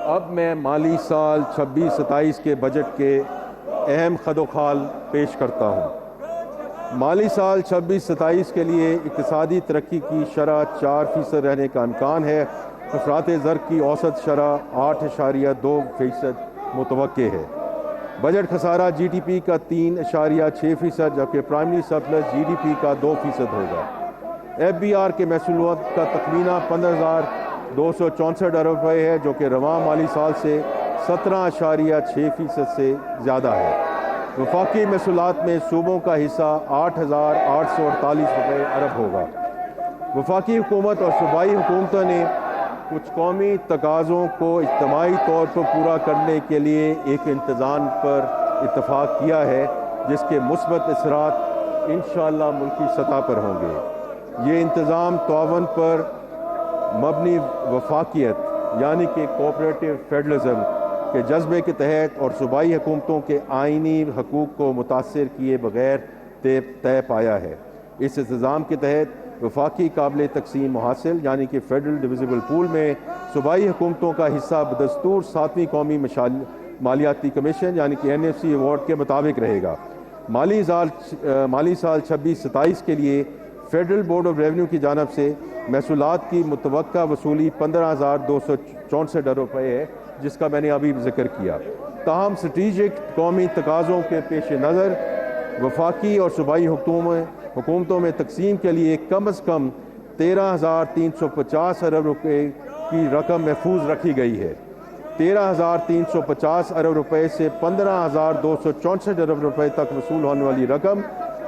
اب میں مالی سال 26-27 کے بجٹ کے اہم خد و خال پیش کرتا ہوں۔ مالی سال 26-27 کے لیے اقتصادی ترقی کی شرح 4% رہنے کا امکان ہے۔ افراط زر کی اوسط شرح 8.2% متوقع ہے۔ بجٹ خسارہ جی ڈی پی کا 3.6%، جبکہ primary surplus G D P کا 2% ہوگا۔ ایف بی آر کے محصولات کا تخمینہ 15,264 ارب روپے ہے، جو کہ رواں مالی سال سے 17.6% سے زیادہ ہے۔ وفاقی محصولات میں صوبوں کا حصہ 8,848 ارب ہوگا۔ وفاقی حکومت اور صوبائی حکومتوں نے کچھ قومی تقاضوں کو اجتماعی طور پر پورا کرنے کے لیے ایک انتظام پر اتفاق کیا ہے، جس کے مثبت اثرات انشاءاللہ ملکی سطح پر ہوں گے۔ یہ انتظام تعاون پر مبنی وفاقیت یعنی کہ کوآپریٹو فیڈرلزم کے جذبے کے تحت اور صوبائی حکومتوں کے آئینی حقوق کو متاثر کیے بغیر طے پایا ہے۔ اس انتظام کے تحت وفاقی قابل تقسیم حاصل یعنی کہ فیڈرل ڈویزیبل پول میں صوبائی حکومتوں کا حصہ بدستور 7ویں قومی مالیاتی کمیشن یعنی کہ این ایف سی ایوارڈ کے مطابق رہے گا۔ مالی سال 26-27 کے لیے فیڈرل بورڈ آف ریونیو کی جانب سے محصولات کی متوقع وصولی 15,264 ارب روپے ہے، جس کا میں نے ابھی ذکر کیا۔ تاہم اسٹریٹجک قومی تقاضوں کے پیش نظر وفاقی اور صوبائی حکومتوں میں تقسیم کے لیے کم از کم 13,350 ارب روپے کی رقم محفوظ رکھی گئی ہے۔ 13,350 ارب روپے سے 15,264 ارب روپے تک وصول ہونے والی رقم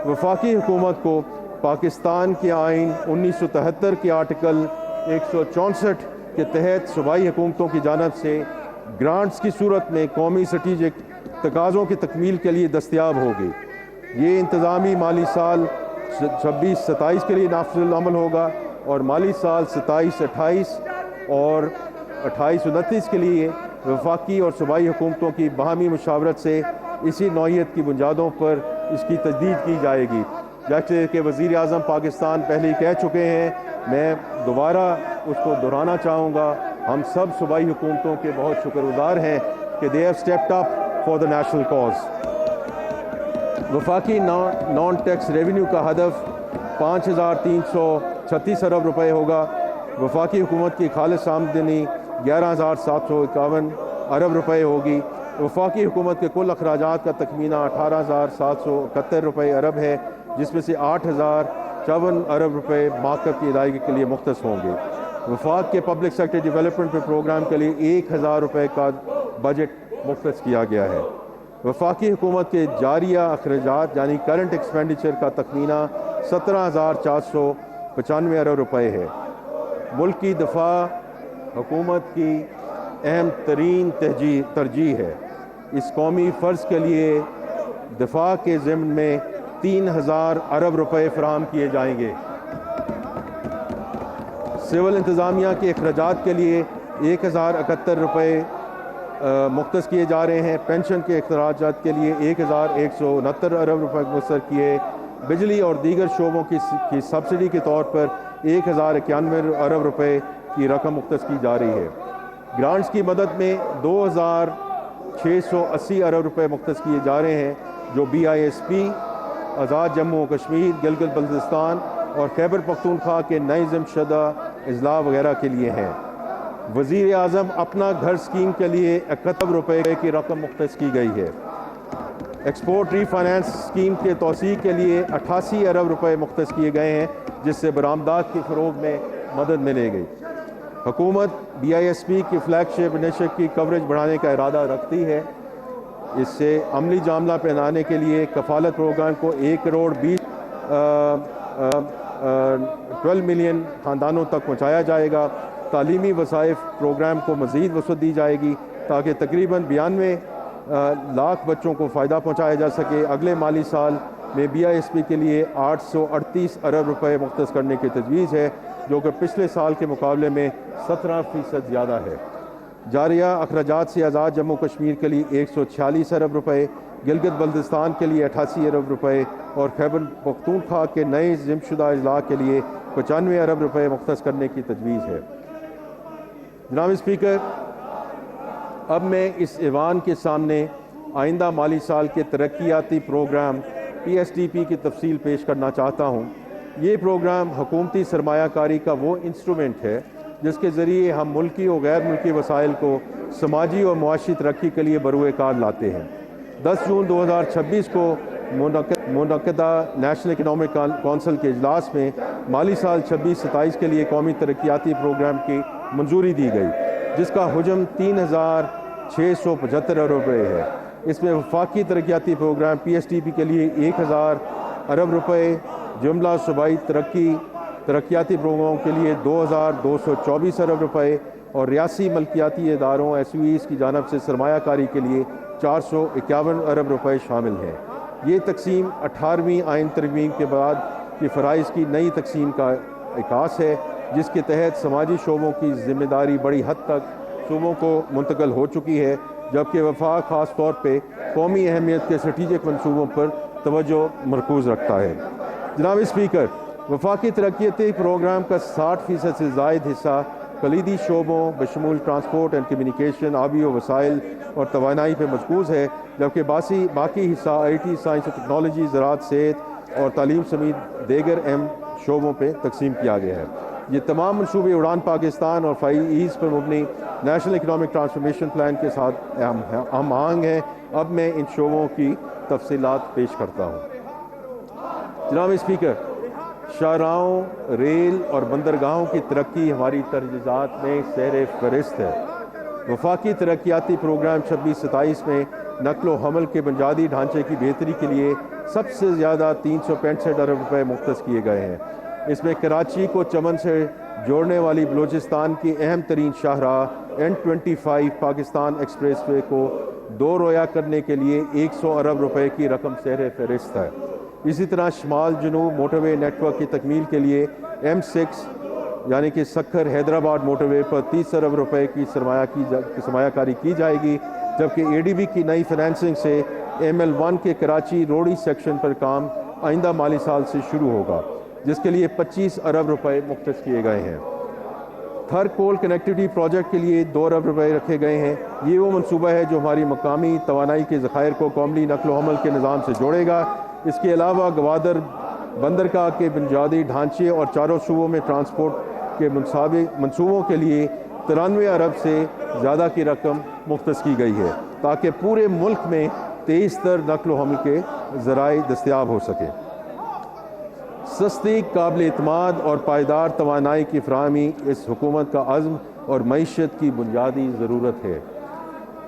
وفاقی حکومت کو پاکستان کے آئین 1973 کے آرٹیکل 164 کے تحت صوبائی حکومتوں کی جانب سے گرانٹس کی صورت میں قومی اسٹریٹجک تقاضوں کی تکمیل کے لیے دستیاب ہوگی۔ یہ انتظامی مالی سال 26-27 کے لیے نافذ العمل ہوگا اور مالی سال 27-28 اور 28-29 کے لیے وفاقی اور صوبائی حکومتوں کی باہمی مشاورت سے اسی نوعیت کی بنیادوں پر اس کی تجدید کی جائے گی۔ جیسے کہ وزیر اعظم پاکستان پہلے ہی کہہ چکے ہیں، میں دوبارہ اس کو دہرانا چاہوں گا، ہم سب صوبائی حکومتوں کے بہت شکر گزار ہیں کہ they have stepped up for the national cause۔ وفاقی نان ٹیکس ریونیو کا ہدف 5,336 ارب روپے ہوگا۔ وفاقی حکومت کی خالص آمدنی 11,751 ارب روپے ہوگی۔ وفاقی حکومت کے کل اخراجات کا تخمینہ 18,771 ارب ہے، جس میں سے 8,054 ارب روپے مارکت کی ادائیگی کے لیے مختص ہوں گے۔ وفاق کے پبلک سیکٹر ڈیولپمنٹ پروگرام کے لیے 1,000 روپے کا بجٹ مختص کیا گیا ہے۔ وفاقی حکومت کے جاریہ اخراجات یعنی کرنٹ ایکسپینڈیچر کا تخمینہ 17,495 ارب روپے ہے۔ ملک کی دفاع حکومت کی اہم ترین ترجیح ہے۔ اس قومی فرض کے لیے دفاع کے ضمن میں 3,000 ارب روپے فراہم کیے جائیں گے۔ سول انتظامیہ کے اخراجات کے لیے 1,071 روپے مختص کیے جا رہے ہیں۔ پینشن کے اخراجات کے لیے 1,169 ارب روپے مختصر کیے۔ بجلی اور دیگر شعبوں کی سبسڈی کے طور پر 1,091 ارب روپے کی رقم مختص کی جا رہی ہے۔ گرانٹس کی مدد میں 2,680 ارب روپے مختص کیے جا رہے ہیں، جو بی آئی ایس پی، آزاد جموں و کشمیر، گلگت بلتستان اور خیبر پختونخوا کے نئے ضم شدہ اضلاع وغیرہ کے لیے ہیں۔ وزیر اعظم اپنا گھر اسکیم کے لیے 71 روپے کی رقم مختص کی گئی ہے۔ ایکسپورٹ ری فائنانس اسکیم کے توسیع کے لیے 88 ارب روپے مختص کیے گئے ہیں، جس سے برآمدات کے فروغ میں مدد ملے گی۔ حکومت بی آئی ایس پی کی فلیگ شپ انیشیٹو کی کوریج بڑھانے کا ارادہ رکھتی ہے۔ اس سے عملی جاملہ پہنانے کے لیے کفالت پروگرام کو 1,12 ملین خاندانوں تک پہنچایا جائے گا۔ تعلیمی وظائف پروگرام کو مزید وسعت دی جائے گی تاکہ تقریباً 92 لاکھ بچوں کو فائدہ پہنچایا جا سکے۔ اگلے مالی سال میں بی آئی ایس پی کے لیے 838 ارب روپے مختص کرنے کی تجویز ہے، جو کہ پچھلے سال کے مقابلے میں 17% زیادہ ہے۔ جاریہ اخراجات سے آزاد جموں کشمیر کے لیے 146 ارب روپے، گلگت بلتستان کے لیے 88 ارب روپے اور خیبر پختونخوا کے نئے ضم شدہ اضلاع کے لیے 95 ارب روپے مختص کرنے کی تجویز ہے۔ جناب اسپیکر، اب میں اس ایوان کے سامنے آئندہ مالی سال کے ترقیاتی پروگرام PSTP کی تفصیل پیش کرنا چاہتا ہوں۔ یہ پروگرام حکومتی سرمایہ کاری کا وہ انسٹرومنٹ ہے جس کے ذریعے ہم ملکی اور غیر ملکی وسائل کو سماجی اور معاشی ترقی کے لیے بروئے کار لاتے ہیں۔ 10 جون 2026 کو منعقدہ نیشنل اکنامک کونسل کے اجلاس میں مالی سال 26-27 کے لیے قومی ترقیاتی پروگرام کی منظوری دی گئی، جس کا حجم 3,675 ارب روپے ہے۔ اس میں وفاقی ترقیاتی پروگرام PSTP کے لیے 1,000 ارب روپے، جملہ صوبائی ترقیاتی پروگراموں کے لیے 2,224 ارب روپے اور ریاستی ملکیاتی اداروں SOEs کی جانب سے سرمایہ کاری کے لیے 451 ارب روپے شامل ہیں۔ یہ تقسیم 18ویں آئین ترمیم کے بعد کی فرائض کی نئی تقسیم کا عکاس ہے، جس کے تحت سماجی شعبوں کی ذمہ داری بڑی حد تک صوبوں کو منتقل ہو چکی ہے، جبکہ وفاق خاص طور پہ قومی اہمیت کے اسٹریٹجک منصوبوں پر توجہ مرکوز رکھتا ہے۔ جناب اسپیکر، وفاقی ترقیاتی پروگرام کا 60% سے زائد حصہ کلیدی شعبوں بشمول ٹرانسپورٹ اینڈ کمیونیکیشن، آبی و وسائل اور توانائی پہ مرکوز ہے، جبکہ باقی حصہ IT، سائنس و ٹیکنالوجی، زراعت، صحت اور تعلیم سمیت دیگر اہم شعبوں پہ تقسیم کیا گیا ہے۔ یہ تمام منصوبے اڑان پاکستان اور 5 ایز پر مبنی نیشنل اکنامک ٹرانسفارمیشن پلان کے ساتھ ہم آہنگ ہیں۔ اب میں ان شعبوں کی تفصیلات پیش کرتا ہوں۔ جناب اسپیکر، شاہراہوں، ریل اور بندرگاہوں کی ترقی ہماری تجویزات میں سہر فہرست ہے۔ وفاقی ترقیاتی پروگرام 26-27 میں نقل و حمل کے بنیادی ڈھانچے کی بہتری کے لیے سب سے زیادہ 365 ارب روپے مختص کیے گئے ہیں۔ اس میں کراچی کو چمن سے جوڑنے والی بلوچستان کی اہم ترین شاہراہ N25 پاکستان ایکسپریس وے کو 2 رویہ کرنے کے لیے 100 ارب روپے کی رقم سہر فہرست ہے۔ اسی طرح شمال جنوب موٹر وے نیٹ ورک کی تکمیل کے لیے M6 یعنی کہ سکھر حیدرآباد موٹر وے پر 30 ارب روپے کی سرمایہ کاری کی جائے گی، جبکہ ADB کی نئی فنانسنگ سے ML1 کے کراچی روڑی سیکشن پر کام آئندہ مالی سال سے شروع ہوگا، جس کے لیے 25 ارب روپے مختص کیے گئے ہیں۔ تھر کول کنیکٹیوٹی پروجیکٹ کے لیے 2 ارب روپے رکھے گئے ہیں۔ یہ وہ منصوبہ ہے جو ہماری مقامی توانائی کے ذخائر کو قومی نقل و حمل کے نظام سے جوڑے گا۔ اس کے علاوہ گوادر بندرگاہ کے بنیادی ڈھانچے اور چاروں صوبوں میں ٹرانسپورٹ کے منصوبوں کے لیے 93 ارب سے زیادہ کی رقم مختص کی گئی ہے، تاکہ پورے ملک میں تیز تر نقل و حمل کے ذرائع دستیاب ہو سکے۔ سستی، قابل اعتماد اور پائیدار توانائی کی فراہمی اس حکومت کا عزم اور معیشت کی بنیادی ضرورت ہے۔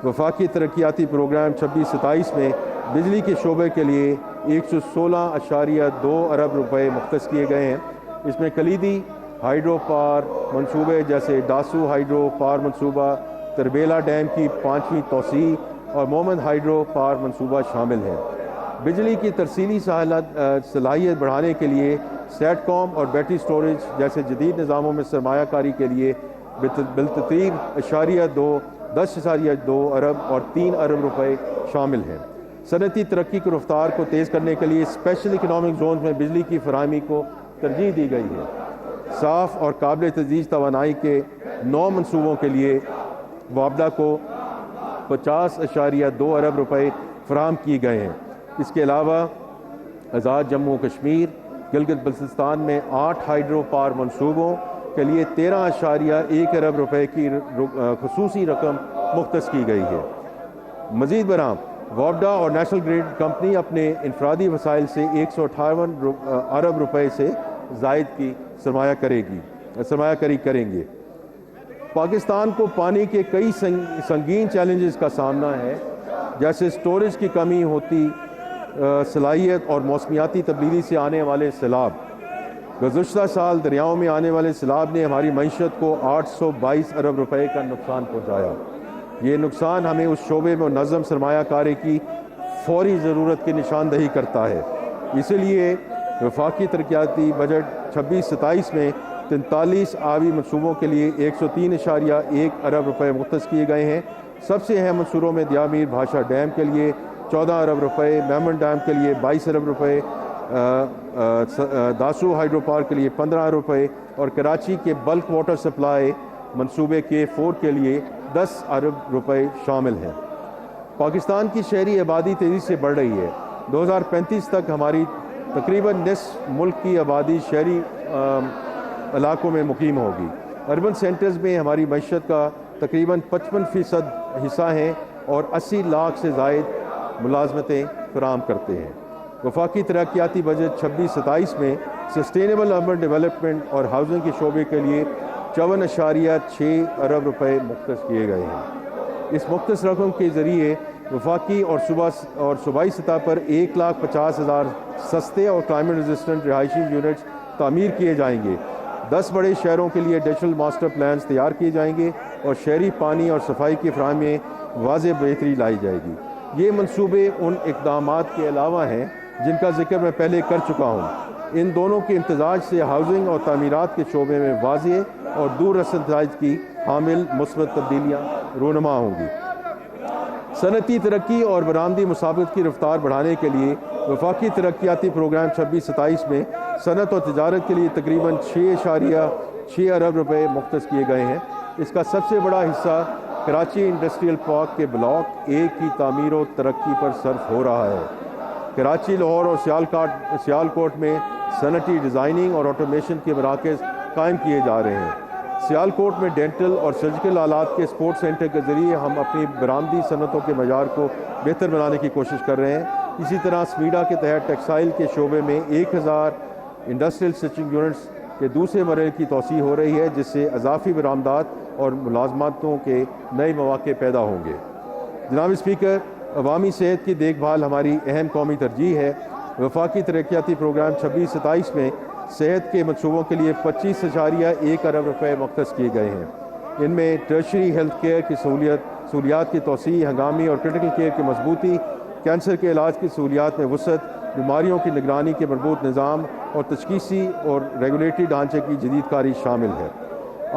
وفاقی ترقیاتی پروگرام 26-27 میں بجلی کے شعبے کے لیے 116.2 ارب روپے مختص کیے گئے ہیں۔ اس میں کلیدی ہائیڈرو پاور منصوبے جیسے ڈاسو ہائیڈرو پاور منصوبہ، تربیلا ڈیم کی 5ویں توسیع اور مومند ہائیڈرو پاور منصوبہ شامل ہیں۔ بجلی کی ترسیلی صلاحیت بڑھانے کے لیے سیٹ کام اور بیٹری سٹوریج جیسے جدید نظاموں میں سرمایہ کاری کے لیے بالترتیب 10.2 ارب اور 3 ارب روپے شامل ہیں۔ صنعتی ترقی کی رفتار کو تیز کرنے کے لیے اسپیشل اکنامک زونز میں بجلی کی فراہمی کو ترجیح دی گئی ہے۔ صاف اور قابل تجدید توانائی کے 9 منصوبوں کے لیے معاوضہ کو 50.2 ارب روپے فراہم کیے گئے ہیں۔ اس کے علاوہ آزاد جموں کشمیر، گلگت بلتستان میں 8 ہائیڈرو پاور منصوبوں کے لیے 13.1 ارب روپے کی خصوصی رقم مختص کی گئی ہے۔ مزید برآں وابڈا اور نیشنل گریڈ کمپنی اپنے انفرادی وسائل سے 158 ارب روپے سے زائد کی سرمایہ کاری کریں گے۔ پاکستان کو پانی کے کئی سنگین چیلنجز کا سامنا ہے، جیسے سٹوریج کی کمی ہوتی صلاحیت اور موسمیاتی تبدیلی سے آنے والے سیلاب۔ گزشتہ سال دریاؤں میں آنے والے سیلاب نے ہماری معیشت کو 822 ارب روپے کا نقصان پہنچایا۔ یہ نقصان ہمیں اس شعبے میں منظم سرمایہ کاری کی فوری ضرورت کی نشاندہی کرتا ہے۔ اسی لیے وفاقی ترقیاتی بجٹ 26-27 میں 43 آبی منصوبوں کے لیے 103.1 ارب روپے مختص کیے گئے ہیں۔ سب سے اہم منصوبوں میں دیامیر بھاشا ڈیم کے لیے 14 ارب روپے، میمن ڈیم کے لیے 22 ارب روپے، داسو ہائیڈرو پاور کے لیے 15 ارب روپے اور کراچی کے بلک واٹر سپلائی منصوبے کے 4 کے لیے 10 ارب روپے شامل ہیں۔ پاکستان کی شہری آبادی تیزی سے بڑھ رہی ہے۔ 2035 تک ہماری تقریباً نصف ملک کی آبادی شہری علاقوں میں مقیم ہوگی۔ اربن سینٹرز میں ہماری معیشت کا تقریباً 55% حصہ ہیں اور 80 لاکھ سے زائد ملازمتیں فراہم کرتے ہیں۔ وفاقی ترقیاتی بجٹ 26-27 میں سسٹینیبل اربن ڈیولپمنٹ اور ہاؤسنگ کے شعبے کے لیے 54.6 ارب روپے مختص کیے گئے ہیں۔ اس مختص رقم کے ذریعے وفاقی اور صوبائی سطح پر 1,50,000 سستے اور کلائمیٹ ریزسٹنٹ رہائشی یونٹس تعمیر کیے جائیں گے۔ 10 بڑے شہروں کے لیے ڈیجیٹل ماسٹر پلانز تیار کیے جائیں گے اور شہری پانی اور صفائی کی فراہمی میں واضح بہتری لائی جائے گی۔ یہ منصوبے ان اقدامات کے علاوہ ہیں جن کا ذکر میں پہلے کر چکا ہوں۔ ان دونوں کے امتزاج سے ہاؤسنگ اور تعمیرات کے شعبے میں واضح اور دور رس نتائج کی حامل مثبت تبدیلیاں رونما ہوں گی۔ صنعتی ترقی اور برآمدی مسابقت کی رفتار بڑھانے کے لیے وفاقی ترقیاتی پروگرام 26-27 میں صنعت اور تجارت کے لیے تقریباً 6.6 ارب روپے مختص کیے گئے ہیں۔ اس کا سب سے بڑا حصہ کراچی انڈسٹریل پارک کے بلاک 1 کی تعمیر و ترقی پر صرف ہو رہا ہے۔ کراچی، لاہور اور سیالکوٹ میں صنعتی ڈیزائننگ اور آٹومیشن کے مراکز قائم کیے جا رہے ہیں۔ سیالکوٹ میں ڈینٹل اور سرجیکل آلات کے سپورٹ سینٹر کے ذریعے ہم اپنی برآمدی صنعتوں کے معیار کو بہتر بنانے کی کوشش کر رہے ہیں۔ اسی طرح سمیڈا کے تحت ٹیکسٹائل کے شعبے میں 1000 انڈسٹریل سٹچنگ یونٹس کے دوسرے مرحلے کی توسیع ہو رہی ہے، جس سے اضافی برآمدات اور ملازمتوں کے نئے مواقع پیدا ہوں گے۔ جناب اسپیکر، عوامی صحت کی دیکھ بھال ہماری اہم قومی ترجیح ہے۔ وفاقی ترقیاتی پروگرام 26-27 میں صحت کے منصوبوں کے لیے 25.1 ارب روپے مختص کیے گئے ہیں۔ ان میں ٹرشری ہیلتھ کیئر کی سہولیات کی توسیع، ہنگامی اور کرٹیکل کیئر کی مضبوطی، کینسر کے علاج کی سہولیات میں وسعت، بیماریوں کی نگرانی کے مربوط نظام اور تشخیصی اور ریگولیٹری ڈھانچے کی جدید کاری شامل ہے۔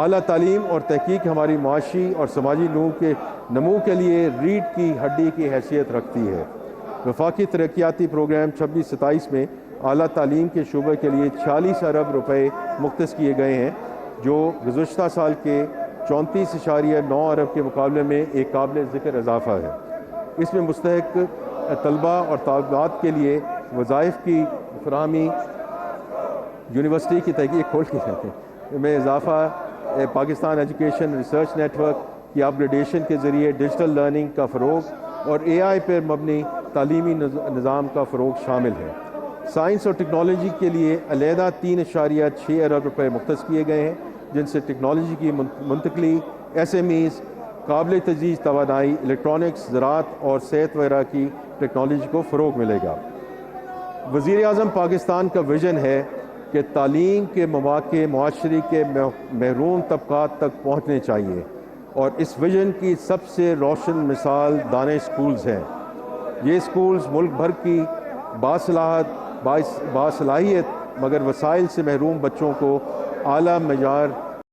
اعلیٰ تعلیم اور تحقیق ہماری معاشی اور سماجی نمو کے لیے ریڑھ کی ہڈی کی حیثیت رکھتی ہے۔ وفاقی ترقیاتی پروگرام 26-27 میں اعلیٰ تعلیم کے شعبے کے لیے 46 ارب روپے مختص کیے گئے ہیں، جو گزشتہ سال کے 34.9 ارب کے مقابلے میں ایک قابل ذکر اضافہ ہے۔ اس میں مستحق طلباء اور طالبات کے لیے وظائف کی فراہمی، یونیورسٹی کی تحقیق کھول کی جاتی ہے میں اضافہ، Pakistan education research network کی اپ گریڈیشن کے ذریعے ڈیجیٹل لرننگ کا فروغ اور AI پر مبنی تعلیمی نظام کا فروغ شامل ہے۔ سائنس اور ٹیکنالوجی کے لیے علیحدہ 3.6 ارب روپے مختص کیے گئے ہیں، جن سے ٹیکنالوجی کی منتقلی، SMEs، قابل تجدید توانائی، الیکٹرانکس، زراعت اور صحت وغیرہ کی ٹیکنالوجی کو فروغ ملے گا۔ وزیر اعظم پاکستان کا ویژن ہے کہ تعلیم کے مواقع معاشرے کے محروم طبقات تک پہنچنے چاہیے، اور اس ویژن کی سب سے روشن مثال دانش اسکولز ہیں۔ یہ اسکولز ملک بھر کی باصلاحیت مگر وسائل سے محروم بچوں کو اعلیٰ معیار